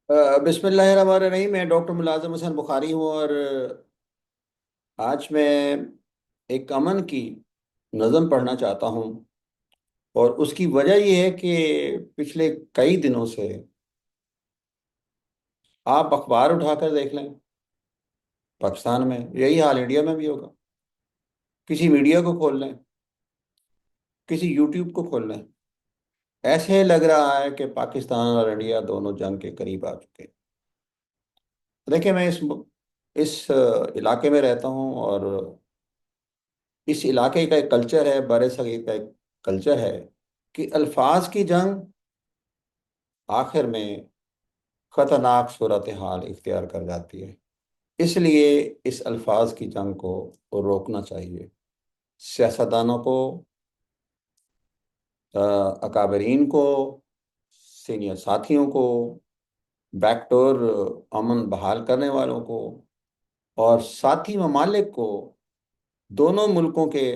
बिस्मिल्लाहिर्रहमानिर्रहीम। मैं डॉक्टर मुलाज़िम हसन बुखारी हूँ और आज मैं एक अमन की नज़म पढ़ना चाहता हूँ। और उसकी वजह यह है कि पिछले कई दिनों से आप अखबार उठाकर देख लें, पाकिस्तान में यही हाल, इंडिया में भी होगा। किसी मीडिया को खोल लें, किसी यूट्यूब को खोल लें, ऐसे लग रहा है कि पाकिस्तान और इंडिया दोनों जंग के करीब आ चुके हैं। देखिए, मैं इस इलाके में रहता हूँ और इस इलाके का एक कल्चर है, बरसगीर का एक कल्चर है कि अल्फाज की जंग आखिर में खतरनाक सूरत हाल इख्तियार कर जाती है। इसलिए इस अल्फाज की जंग को रोकना चाहिए। सियासतदानों को, अकाबरीन को, सीनियर साथियों को, बैकडोर अमन बहाल करने वालों को और साथी ममालिक को, दोनों मुल्कों के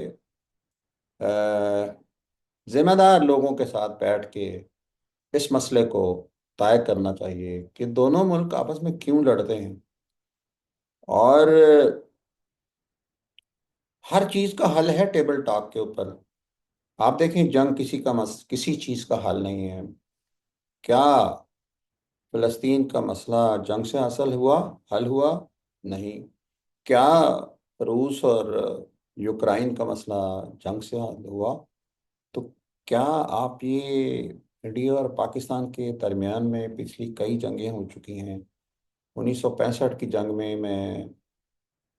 अ, जिम्मेदार लोगों के साथ बैठ के इस मसले को तय करना चाहिए कि दोनों मुल्क आपस में क्यों लड़ते हैं। और हर चीज का हल है टेबल टॉक के ऊपर। आप देखें, जंग किसी चीज का हल नहीं है। क्या फिलिस्तीन का मसला जंग से हल हुआ? नहीं। क्या रूस और यूक्रेन का मसला जंग से हल हुआ? तो क्या आप ये, इंडिया और पाकिस्तान के दरमियान में पिछली कई जंगें हो चुकी हैं। 1965 की जंग में मैं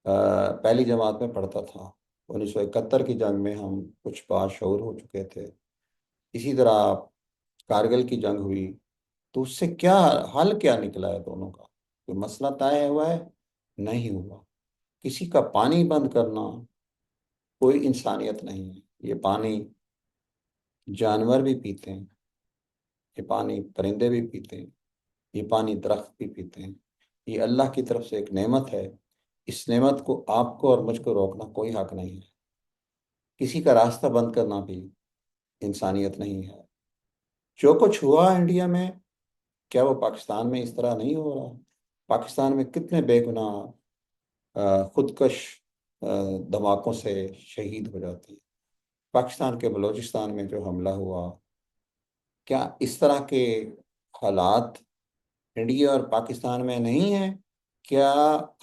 पहली जमात में पढ़ता था। 1971 की जंग में हम कुछ बाशऊर हो चुके थे। इसी तरह कारगिल की जंग हुई। तो उससे क्या हल क्या निकला है दोनों का? कोई मसला तय हुआ है? नहीं हुआ। किसी का पानी बंद करना कोई इंसानियत नहीं है। ये पानी जानवर भी पीते हैं, ये पानी परिंदे भी पीते हैं, ये पानी दरख्त भी पीते हैं। ये अल्लाह की तरफ से एक नेमत है। इस नेमत को आपको और मुझको रोकना कोई हक नहीं है। किसी का रास्ता बंद करना भी इंसानियत नहीं है। जो कुछ हुआ इंडिया में, क्या वो पाकिस्तान में इस तरह नहीं हो रहा? पाकिस्तान में कितने बेगुनाह खुदकश अ, धमाकों से शहीद हो जाते हैं। पाकिस्तान के बलूचिस्तान में जो हमला हुआ, क्या इस तरह के हालात इंडिया और पाकिस्तान में नहीं है? क्या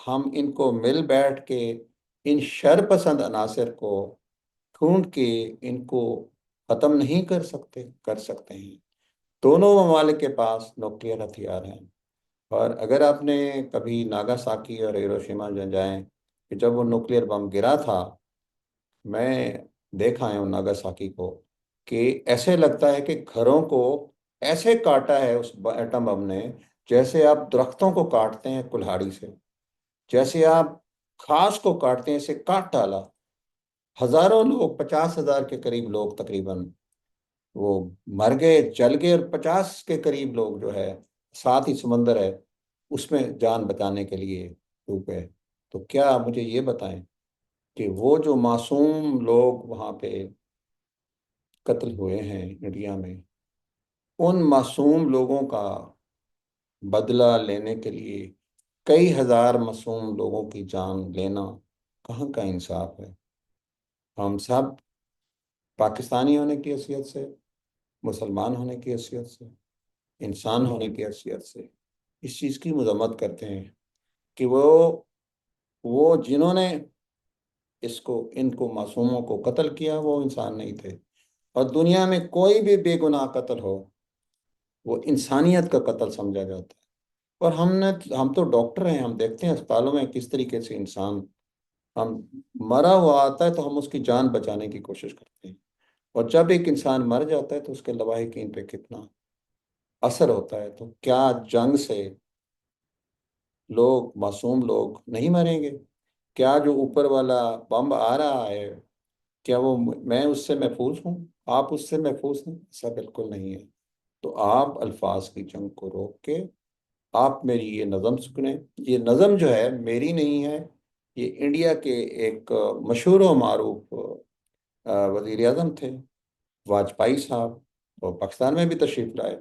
हम इनको मिल बैठ के इन शरपसंद अनासर को ढूंढ के इनको खत्म नहीं कर सकते? कर सकते हैं। दोनों ममालिक के पास न्यूक्लियर हथियार हैं। और अगर आपने कभी नागासाकी और हिरोशिमा जाएं कि जब वो न्यूक्लियर बम गिरा था, मैं देख आया हूँ नागासाकी को, कि ऐसे लगता है कि घरों को ऐसे काटा है उस एटम बम ने, जैसे आप दरख्तों को काटते हैं कुल्हाड़ी से, जैसे आप घास को काटते हैं, इसे काट डाला। हजारों लोग, 50,000 के करीब लोग तकरीबन वो मर गए, जल गए। और 50 के करीब लोग जो है, साथ ही समंदर है, उसमें जान बचाने के लिए डूबे। तो क्या मुझे ये बताएं कि वो जो मासूम लोग वहाँ पे कत्ल हुए हैं इंडिया में, उन मासूम लोगों का बदला लेने के लिए कई हजार मासूम लोगों की जान लेना कहाँ का इंसाफ है? हम सब पाकिस्तानी होने की हैसियत से, मुसलमान होने की हैसियत से, इंसान होने की हैसियत से इस चीज़ की मजम्मत करते हैं कि वो जिन्होंने इसको इनको मासूमों को कत्ल किया वो इंसान नहीं थे। और दुनिया में कोई भी बेगुनाह कत्ल हो, वो इंसानियत का कत्ल समझा जाता है। और हम तो डॉक्टर हैं, हम देखते हैं अस्पतालों में किस तरीके से इंसान, हम मरा हुआ आता है तो हम उसकी जान बचाने की कोशिश करते हैं। और जब एक इंसान मर जाता है तो उसके लवाहिकीन पे कितना असर होता है। तो क्या जंग से लोग, मासूम लोग नहीं मरेंगे? क्या जो ऊपर वाला बम आ रहा है, क्या वो मैं उससे महफूज हूँ, आप उससे महफूज हैं? ऐसा बिल्कुल नहीं है। तो आप अल्फाज की जंग को रोक के आप मेरी ये नज़म सुने। ये नज़म जो है मेरी नहीं है, ये इंडिया के एक मशहूर व मारूफ वजीर आजम थे, वाजपेयी साहब। वो पाकिस्तान में भी तशरीफ लाए।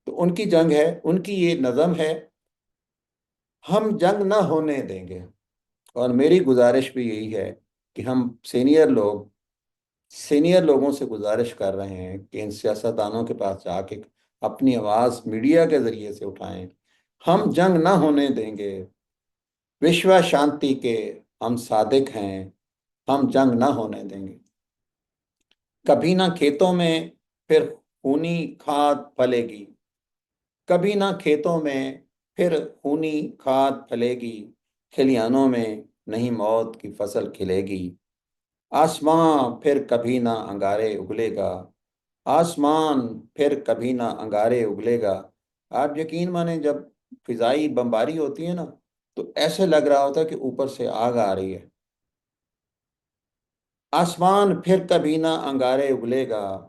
तो उनकी जंग है, उनकी ये नज़म है। हम जंग न होने देंगे। और मेरी गुजारिश भी यही है कि हम सीनियर लोगों से गुजारिश कर रहे हैं कि इन सियासतदानों के पास जाके अपनी आवाज़ मीडिया के जरिए से उठाएं। हम जंग ना होने देंगे। विश्व शांति के हम सादिक हैं। हम जंग ना होने देंगे। कभी ना खेतों में फिर खूनी खाद फलेगी। कभी ना खेतों में फिर खूनी खाद फलेगी। खलिहानों में नहीं मौत की फसल खिलेगी। आसमां फिर कभी ना अंगारे उगलेगा। आसमान फिर कभी ना अंगारे उगलेगा। आप यकीन माने जब फिजाई बमबारी होती है ना, तो ऐसे लग रहा होता है कि ऊपर से आग आ रही है। आसमान फिर कभी ना अंगारे उगलेगा।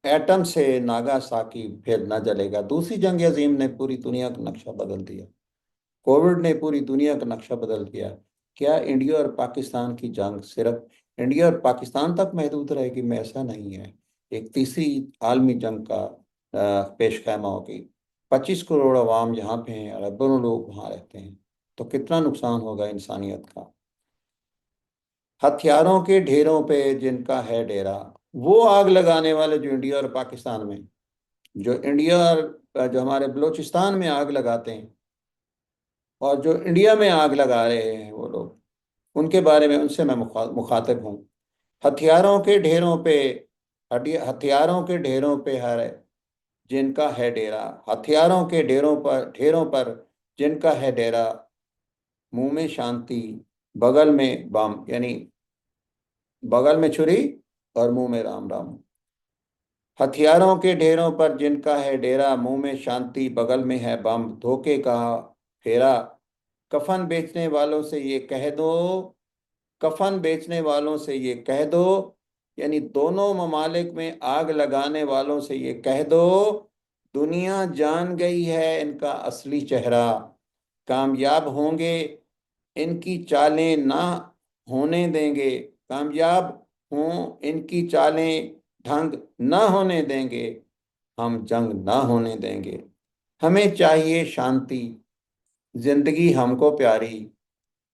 एटम से नागासाकी फिर न जलेगा। दूसरी जंग अजीम ने पूरी दुनिया का नक्शा बदल दिया। कोविड ने पूरी दुनिया का नक्शा बदल दिया। क्या इंडिया और पाकिस्तान की जंग सिर्फ इंडिया और पाकिस्तान तक महदूद रहेगी? में ऐसा नहीं है। एक तीसरी आलमी जंग का पेश खैमा होगी। 25 करोड़ अवाम यहाँ पे हैं और अरबों लोग वहाँ रहते हैं। तो कितना नुकसान होगा इंसानियत का। हथियारों के ढेरों पे जिनका है डेरा, वो आग लगाने वाले जो इंडिया और पाकिस्तान में, जो इंडिया और जो हमारे बलूचिस्तान में आग लगाते हैं, और जो इंडिया में आग लगा रहे हैं वो लोग, उनके बारे में उनसे मैं मुखातिब हूँ। हथियारों के ढेरों पे हथियारों के ढेरों पे हर जिनका है डेरा। हथियारों के ढेरों पर जिनका है डेरा। मुंह में शांति, बगल में बम, यानी बगल में छुरी और मुंह में राम राम। हथियारों के ढेरों पर जिनका है डेरा। मुंह में शांति, बगल में है बम। धोखे का फेरा। कफन बेचने वालों से ये कह दो। कफन बेचने वालों से ये कह दो, यानी दोनों ममालिक में आग लगाने वालों से ये कह दो, दुनिया जान गई है इनका असली चेहरा। कामयाब होंगे, इनकी चालें ना होने देंगे। कामयाब हों इनकी चालें, ढंग ना होने देंगे। हम जंग ना होने देंगे। हमें चाहिए शांति, जिंदगी हमको प्यारी।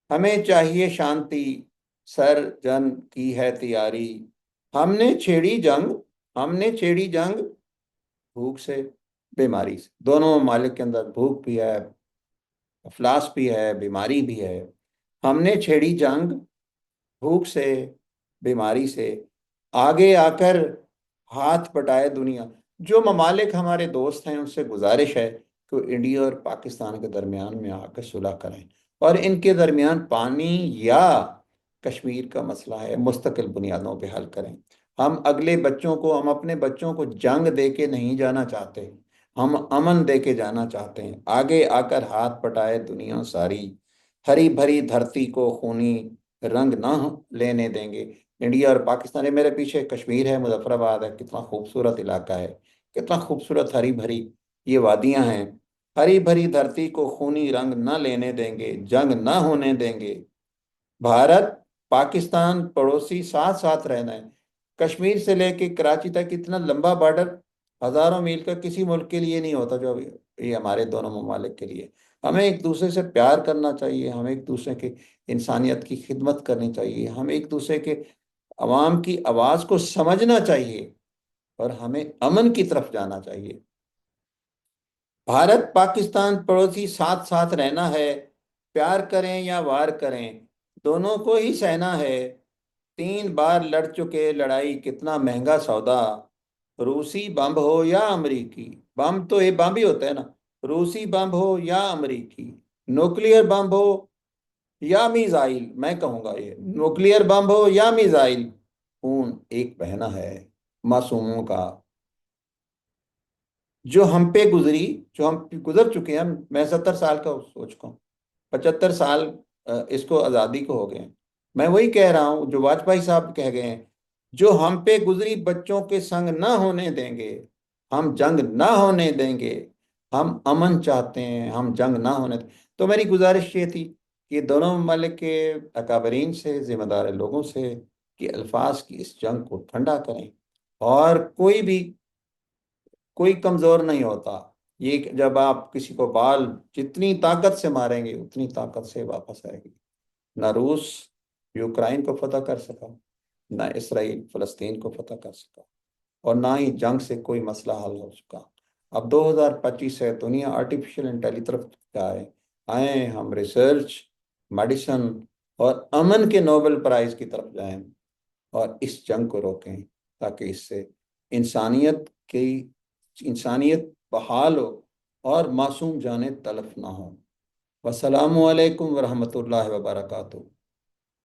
हमें चाहिए शांति, सर जन की है तैयारी। हमने छेड़ी जंग हमने छेड़ी जंग भूख से, बीमारी से। दोनों ममालिक के अंदर भूख भी है, अफलास भी है, बीमारी भी है। हमने छेड़ी जंग भूख से, बीमारी से। आगे आकर हाथ बटाए दुनिया। जो ममालिक हमारे दोस्त हैं उनसे गुजारिश है कि वो इंडिया और पाकिस्तान के दरमियान में आकर सुलह करें, और इनके दरमियान पानी या कश्मीर का मसला है मुस्तकिल बुनियादों पे हल करें। हम अपने बच्चों को जंग दे के नहीं जाना चाहते। हम अमन दे के जाना चाहते हैं। आगे आकर हाथ बटाए दुनिया सारी। हरी भरी धरती को खूनी रंग ना लेने देंगे। इंडिया और पाकिस्तान, ये मेरे पीछे कश्मीर है, मुजफ्फराबाद है, कितना खूबसूरत इलाका है। कितना खूबसूरत हरी भरी ये वादियां हैं। हरी भरी धरती को खूनी रंग न लेने देंगे, जंग न होने देंगे। भारत पाकिस्तान पड़ोसी साथ साथ रहना है। कश्मीर से लेके कराची तक इतना लंबा बॉर्डर हजारों मील का किसी मुल्क के लिए नहीं होता जो ये हमारे दोनों ममालिक के लिए। हमें एक दूसरे से प्यार करना चाहिए। हमें एक दूसरे के इंसानियत की खिदमत करनी चाहिए। हमें एक दूसरे के अवाम की आवाज़ को समझना चाहिए, और हमें अमन की तरफ जाना चाहिए। भारत पाकिस्तान पड़ोसी साथ साथ रहना है। प्यार करें या वार करें, दोनों को ही सहना है। 3 बार लड़ चुके लड़ाई, कितना महंगा सौदा। रूसी बम हो या अमरीकी, बम तो ये बम ही होता है ना। रूसी बम हो या अमरीकी, न्यूक्लियर बम हो या मिसाइल, मैं कहूंगा ये न्यूक्लियर बम हो या मिसाइल, खून एक बहना है मासूमों का। जो हम पे गुजरी जो हम गुजर चुके हैं। मैं 70 साल का सोच का हूँ। 75 साल इसको आज़ादी को हो गए हैं। मैं वही कह रहा हूँ जो वाजपेयी साहब कह गए हैं, जो हम पे गुजरी बच्चों के संग ना होने देंगे। हम जंग ना होने देंगे। हम अमन चाहते हैं, हम जंग ना होने दें। तो मेरी गुजारिश ये थी कि दोनों ममालिक के अकाबरीन से, जिम्मेदार लोगों से, कि अल्फाज की इस जंग को ठंडा करें। और कोई कमज़ोर नहीं होता। ये जब आप किसी को बाल जितनी ताकत से मारेंगे उतनी ताकत से वापस आएगी। ना रूस यूक्रेन को फतह कर सका, ना इसराइल फलस्तीन को फतह कर सका, और ना ही जंग से कोई मसला हल हो चुका। अब 2025 है, दुनिया आर्टिफिशियल इंटेलिजेंस तरफ जाए, आए हम रिसर्च, मेडिसिन और अमन के नोबेल प्राइज की तरफ जाएं और इस जंग को रोकें, ताकि इससे इंसानियत की इंसानियत बहाल हो और मासूम जानें तलफ ना हो। वस्सलामु अलैकुम वरहमतुल्लाहि वबरकातुहू।